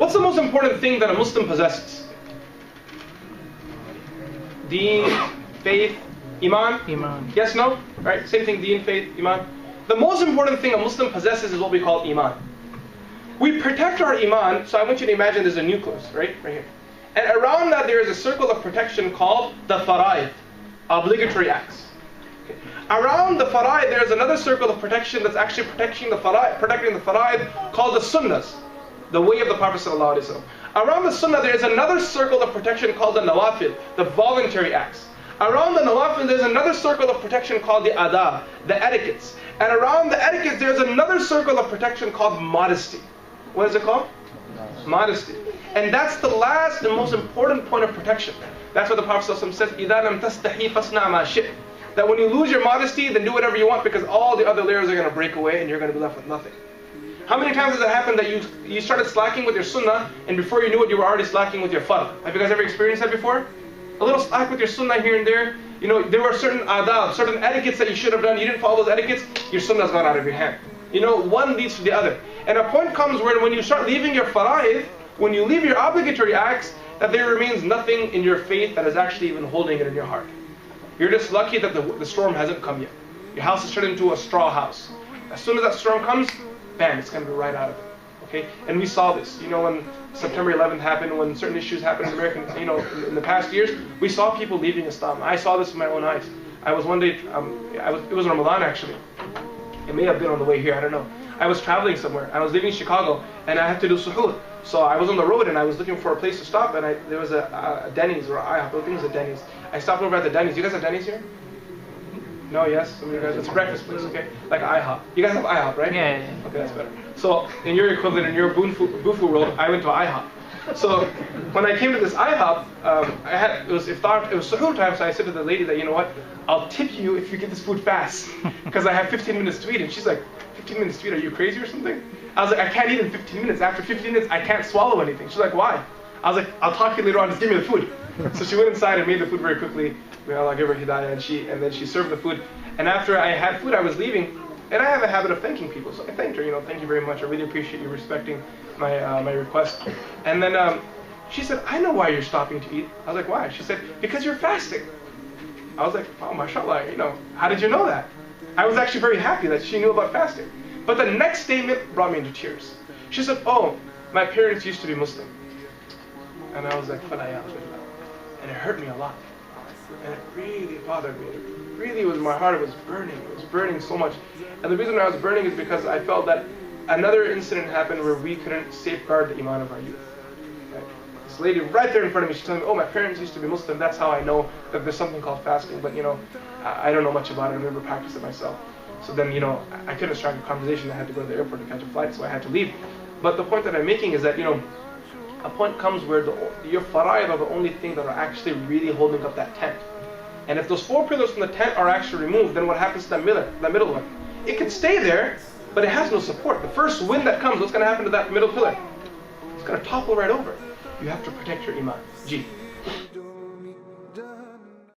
What's the most important thing that a Muslim possesses? Deen, faith, Emaan? Emaan. Yes, no? Right? Same thing, Deen, faith, Emaan. The most important thing a Muslim possesses is what we call Emaan. We protect our Emaan, so I want you to imagine there's a nucleus, right here. And around that there is a circle of protection called the Fara'id, obligatory acts. Okay. Around the Fara'id there is another circle of protection that's actually protecting the Fara'id called the Sunnahs, the way of the Prophet ﷺ. Around the Sunnah there is another circle of protection called the Nawafil, the voluntary acts. Around the Nawafil there's another circle of protection called the Adab, the etiquettes. And around the etiquettes there's another circle of protection called modesty. What is it called? Modesty. And that's the last and most important point of protection. That's what the Prophet ﷺ says, إِذَا لَمْ تَسْتَحِي فَاصْنَعْ مَا شِئْتَ. That when you lose your modesty, then do whatever you want, because all the other layers are going to break away and you're going to be left with nothing. How many times has it happened that you started slacking with your sunnah, and before you knew it, you were already slacking with your fard? Have you guys ever experienced that before? A little slack with your sunnah here and there. You know, there were certain adab, certain etiquettes that you should have done. You didn't follow those etiquettes, your sunnah's gone out of your hand. You know, one leads to the other. And a point comes where when you start leaving your fara'id, when you leave your obligatory acts, that there remains nothing in your faith that is actually even holding it in your heart. You're just lucky that the storm hasn't come yet. Your house is turned into a straw house. As soon as that storm comes, bam, it's going to be right out of it. Okay? And we saw this. You know, when September 11th happened, when certain issues happened in America, you know, in the past years, we saw people leaving Islam. I saw this with my own eyes. I was one day, it was Ramadan actually. It may have been on the way here, I don't know. I was traveling somewhere. I was leaving Chicago, and I had to do suhoor. So I was on the road, and I was looking for a place to stop, and there was a Denny's, or IHOP, I think it was a Denny's. I stopped over at the Denny's. You guys have Denny's here? No, yes? Some of you guys, it's a breakfast place, okay? Like IHOP. You guys have IHOP, right? Yeah. Okay, that's better. So, in your equivalent, in your bufu world, I went to IHOP. So, when I came to this IHOP, it was suhoor time, so I said to the lady that, you know what, I'll tip you if you get this food fast, because I have 15 minutes to eat. And she's like, 15 minutes to eat, are you crazy or something? I was like, I can't eat in 15 minutes. After 15 minutes, I can't swallow anything. She's like, why? I was like, I'll talk to you later on, just give me the food. So she went inside and made the food very quickly. May Allah give her hidayah, and then she served the food. And after I had food, I was leaving, and I have a habit of thanking people. So I thanked her, you know, thank you very much. I really appreciate you respecting my request. And then she said, I know why you're stopping to eat. I was like, why? She said, because you're fasting. I was like, oh, mashallah, you know, how did you know that? I was actually very happy that she knew about fasting. But the next statement brought me into tears. She said, oh, my parents used to be Muslim. And I was like, and it hurt me a lot. And it really bothered me. It really was, my heart was burning. It was burning so much. And the reason I was burning is because I felt that another incident happened where we couldn't safeguard the iman of our youth. Right? This lady right there in front of me, she's telling me, oh, my parents used to be Muslim. That's how I know that there's something called fasting. But, you know, I don't know much about it. I've never practiced it myself. So then, you know, I couldn't strike a conversation. I had to go to the airport to catch a flight, so I had to leave. But the point that I'm making is that, you know, a point comes where your fara'id are the only thing that are actually really holding up that tent. And if those 4 pillars from the tent are actually removed, then what happens to that middle one? It can stay there, but it has no support. The first wind that comes, what's going to happen to that middle pillar? It's going to topple right over. You have to protect your iman. G.